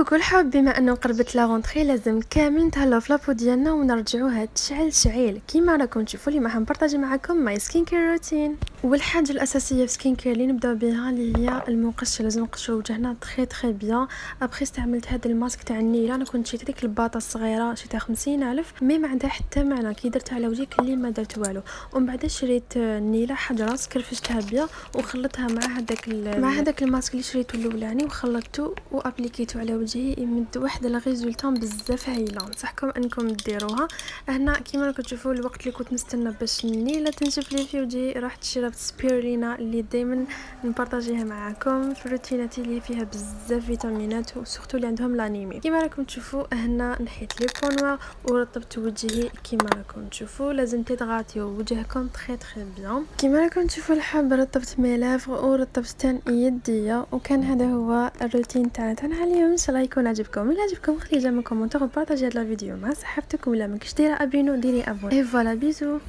كوكو الحب، بما انه قربت لا غونطري لازم كامل نتهلاو في لابو ديالنا ونرجعوها تشعل شعيل. كيما راكم تشوفوا لي راح نبارطاجي معكم ماي سكين كير روتين. والحاجه الاساسيه في سكين كير اللي نبداو بها اللي هي المقشه. لازم نقشروا وجهنا تري بيان. ابخي استعملت هذا الماسك تاع النيله. انا كنت شريت ديك الباطه الصغيره شريتها 50,000 مي ما عندها حتى معنى. كي درتها على وجهي كلي ما درت والو. ومن بعد شريت النيله حجره كرفشتها بيا وخلطتها مع هذاك الماسك اللي شريته الاولاني وخلطته وابليكيته على وجهي. يمد واحد لا ريزولطون بزاف هايله. نصحكم انكم ديروها. هنا كيما راكم تشوفوا الوقت اللي كنت نستنى باش النيله تنشف لي في وجهي رحت شربت سبيرولينا اللي دائما نبارطاجيها معكم في روتيناتي اللي فيها بزاف فيتامينات وسورتو اللي عندهم لانيمي. كيما راكم تشوفوا هنا نحيت لي بونوا ورطبت وجهي. كيما راكم تشوفوا لازم تغطيو وجهكم تري بيان. كيما راكم تشوفوا الحب رطبت مي لافغ ورطبت تان يديا. وكان هذا هو الروتين تاعنا اليوم. ان شاء الله يكون عجبكم. الا عجبكم خلي جيم كومونتير وبارطاجي هذا الفيديو مع صحابتكم. ولا ماكش دايره ابينو ديري ابون. اي فوالا بيزو.